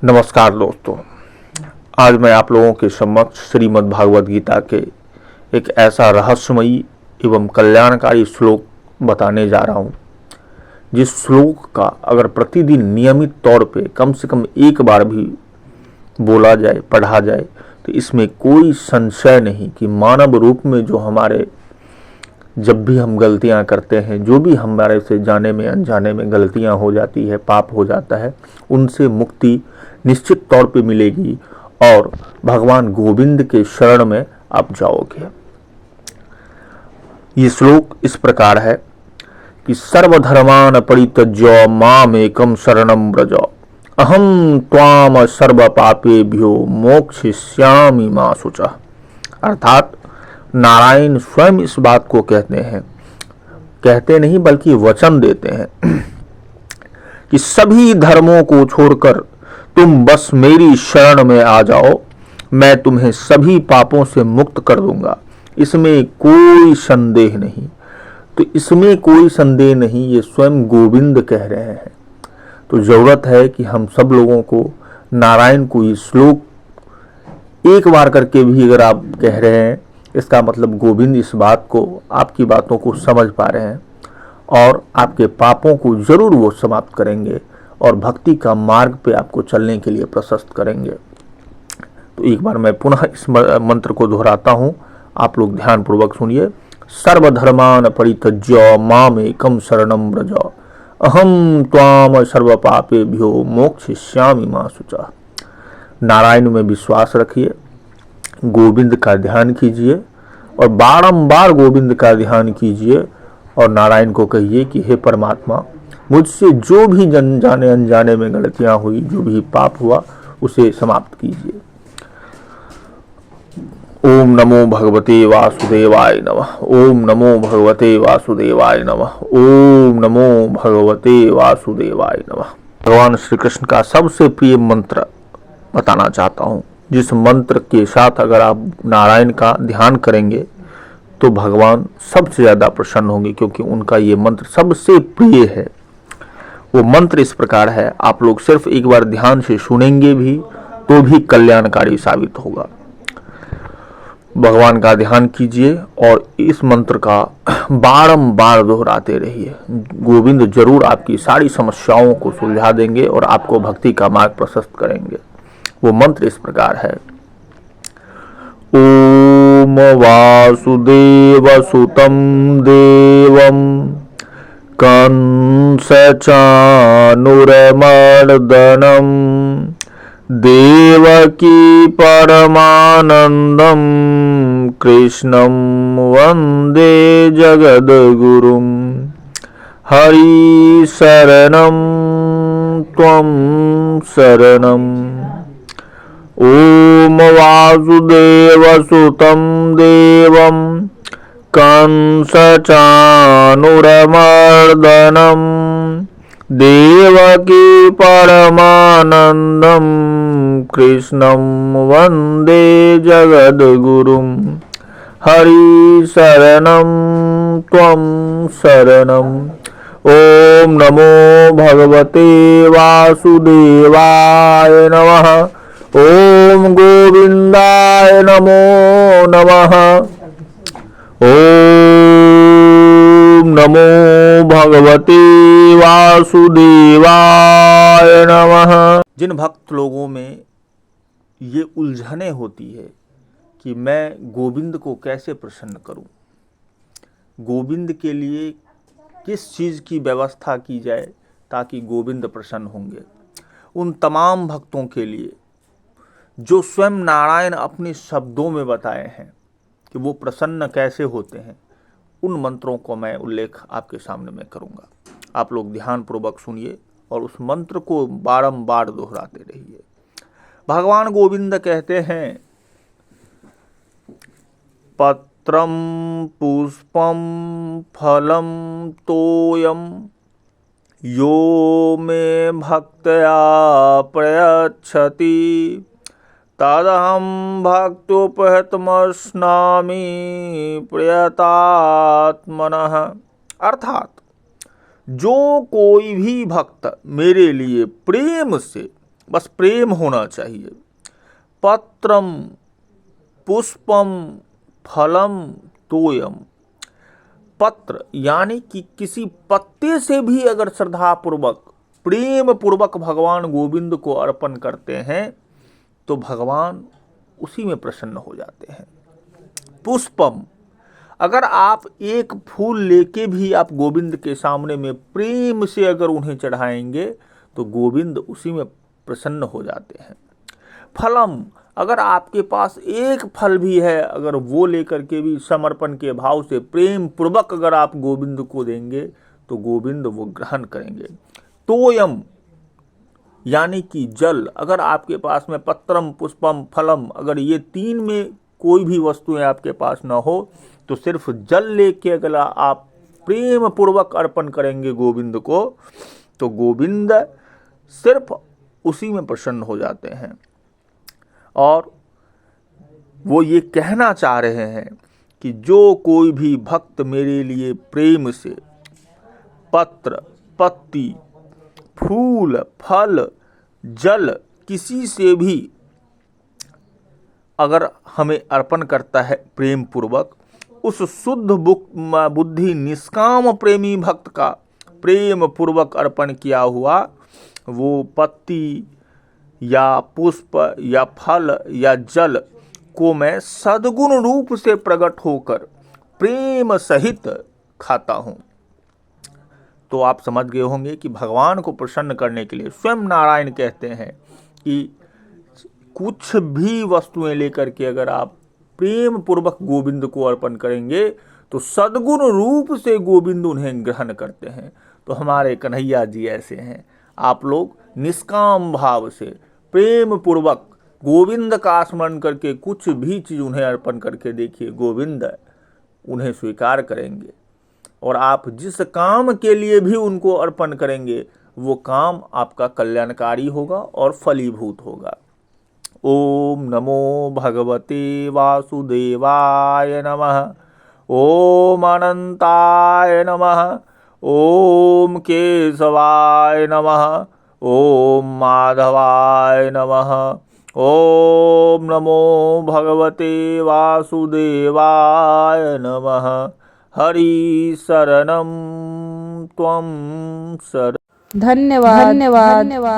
नमस्कार दोस्तों, आज मैं आप लोगों के समक्ष श्रीमद् भागवत गीता के एक ऐसा रहस्यमयी एवं कल्याणकारी श्लोक बताने जा रहा हूँ, जिस श्लोक का अगर प्रतिदिन नियमित तौर पे कम से कम एक बार भी बोला जाए, पढ़ा जाए, तो इसमें कोई संशय नहीं कि मानव रूप में जो हमारे जब भी हम गलतियां करते हैं, जो भी हमारे से जाने में अनजाने में गलतियां हो जाती है, पाप हो जाता है, उनसे मुक्ति निश्चित तौर पे मिलेगी और भगवान गोविंद के शरण में आप जाओगे। ये श्लोक इस प्रकार है कि सर्वधर्मान परित्यज्य मामेकं शरणं व्रज अहम त्वाम सर्व पापेभ्यो मोक्षयिष्यामि मा शुचः। अर्थात नारायण स्वयं इस बात को कहते नहीं बल्कि वचन देते हैं कि सभी धर्मों को छोड़कर तुम बस मेरी शरण में आ जाओ, मैं तुम्हें सभी पापों से मुक्त कर दूंगा। इसमें कोई संदेह नहीं। तो इसमें कोई संदेह नहीं, ये स्वयं गोविंद कह रहे हैं। तो जरूरत है कि हम सब लोगों को नारायण को ये श्लोक एक बार करके भी अगर आप कह रहे हैं, इसका मतलब गोविंद इस बात को, आपकी बातों को समझ पा रहे हैं और आपके पापों को जरूर वो समाप्त करेंगे और भक्ति का मार्ग पे आपको चलने के लिए प्रशस्त करेंगे। तो एक बार मैं पुनः इस मंत्र को दोहराता हूँ, आप लोग ध्यान पूर्वक सुनिए। सर्वधर्मान परित्यज्य मामेकं शरणं व्रज अहम त्वाम सर्व पापेभ्यो मोक्षयिष्यामि मा शुचः। नारायण में विश्वास रखिए, गोविंद का ध्यान कीजिए और बारंबार गोविंद का ध्यान कीजिए और नारायण को कहिए कि हे परमात्मा, मुझसे जो भी जाने अनजाने में गलतियां हुई, जो भी पाप हुआ, उसे समाप्त कीजिए। ओम नमो भगवते वासुदेवाय नमः। ओम नमो भगवते वासुदेवाय नमः। ओम नमो भगवते वासुदेवाय नमः। भगवान श्री कृष्ण का सबसे प्रिय मंत्र बताना चाहता हूँ, जिस मंत्र के साथ अगर आप नारायण का ध्यान करेंगे तो भगवान सबसे ज़्यादा प्रसन्न होंगे, क्योंकि उनका ये मंत्र सबसे प्रिय है। वो मंत्र इस प्रकार है, आप लोग सिर्फ एक बार ध्यान से सुनेंगे भी तो भी कल्याणकारी साबित होगा। भगवान का ध्यान कीजिए और इस मंत्र का बारंबार दोहराते रहिए। गोविंद जरूर आपकी सारी समस्याओं को सुलझा देंगे और आपको भक्ति का मार्ग प्रशस्त करेंगे। वो मंत्र इस प्रकार है। ओम वासुदेव सुतं देवं कंसचाणूरमर्दनं देवकी परमानंदं कृष्णं वंदे जगद्गुरुं। हरि शरणं त्वं शरणम्। ओम वासुदेव सुतं देवं कंसचाणूरमर्दनं देवकी परमानंदं कृष्णं वंदे जगद्गुरुं। हरि शरणं त्वं शरणम्। ओम नमो भगवते वासुदेवाय नमः। ओम गोविंदाय नमो नमः। ओम नमो भगवते वासुदेवाय नमः। जिन भक्त लोगों में ये उलझने होती है कि मैं गोविंद को कैसे प्रसन्न करूं, गोविंद के लिए किस चीज़ की व्यवस्था की जाए ताकि गोविंद प्रसन्न होंगे, उन तमाम भक्तों के लिए जो स्वयं नारायण अपने शब्दों में बताए हैं कि वो प्रसन्न कैसे होते हैं, उन मंत्रों को मैं उल्लेख आपके सामने में करूंगा। आप लोग ध्यान पूर्वक सुनिए और उस मंत्र को बारंबार दोहराते रहिए। भगवान गोविंद कहते हैं, पत्रम पुष्पम फलम तोयम यो मे भक्त्या प्रयच्छति तदहं भक्तोपहतमस्नामि प्रियतात्मनः। अर्थात जो कोई भी भक्त मेरे लिए प्रेम से बस प्रेम होना चाहिए। पत्रम पुष्पम फलम तोयम। पत्र यानी कि किसी पत्ते से भी अगर श्रद्धा पूर्वक प्रेम पूर्वक भगवान गोविंद को अर्पण करते हैं तो भगवान उसी में प्रसन्न हो जाते हैं। पुष्पम, अगर आप एक फूल लेके भी आप गोविंद के सामने में प्रेम से अगर उन्हें चढ़ाएंगे तो गोविंद उसी में प्रसन्न हो जाते हैं। फलम, अगर आपके पास एक फल भी है, अगर वो लेकर के भी समर्पण के भाव से प्रेम पूर्वक अगर आप गोविंद को देंगे तो गोविंद वो ग्रहण करेंगे। तोयम यानी कि जल, अगर आपके पास में पत्रम पुष्पम फलम, अगर ये तीन में कोई भी वस्तुएं आपके पास ना हो तो सिर्फ जल लेके अगर आप प्रेम पूर्वक अर्पण करेंगे गोविंद को तो गोविंद सिर्फ उसी में प्रसन्न हो जाते हैं। और वो ये कहना चाह रहे हैं कि जो कोई भी भक्त मेरे लिए प्रेम से पत्र, पत्ती, फूल, फल, जल किसी से भी अगर हमें अर्पण करता है प्रेम पूर्वक, उस शुद्ध बुद्धि निष्काम प्रेमी भक्त का प्रेम पूर्वक अर्पण किया हुआ वो पत्ती या पुष्प या फल या जल को मैं सद्गुण रूप से प्रकट होकर प्रेम सहित खाता हूँ। तो आप समझ गए होंगे कि भगवान को प्रसन्न करने के लिए स्वयं नारायण कहते हैं कि कुछ भी वस्तुएं लेकर के अगर आप प्रेम पूर्वक गोविंद को अर्पण करेंगे तो सद्गुण रूप से गोविंद उन्हें ग्रहण करते हैं। तो हमारे कन्हैया जी ऐसे हैं। आप लोग निष्काम भाव से प्रेम पूर्वक गोविंद का स्मरण करके कुछ भी चीज़ उन्हें अर्पण करके देखिए, गोविंद उन्हें स्वीकार करेंगे और आप जिस काम के लिए भी उनको अर्पण करेंगे वो काम आपका कल्याणकारी होगा और फलीभूत होगा। ओम नमो भगवते वासुदेवाय नमः। ओम अनंताय नमः। ओम केशवाय नमः। ओम माधवाय नमः। ओम नमो भगवते वासुदेवाय नमः। हरि शरणं त्वं शरणं। धन्यवाद।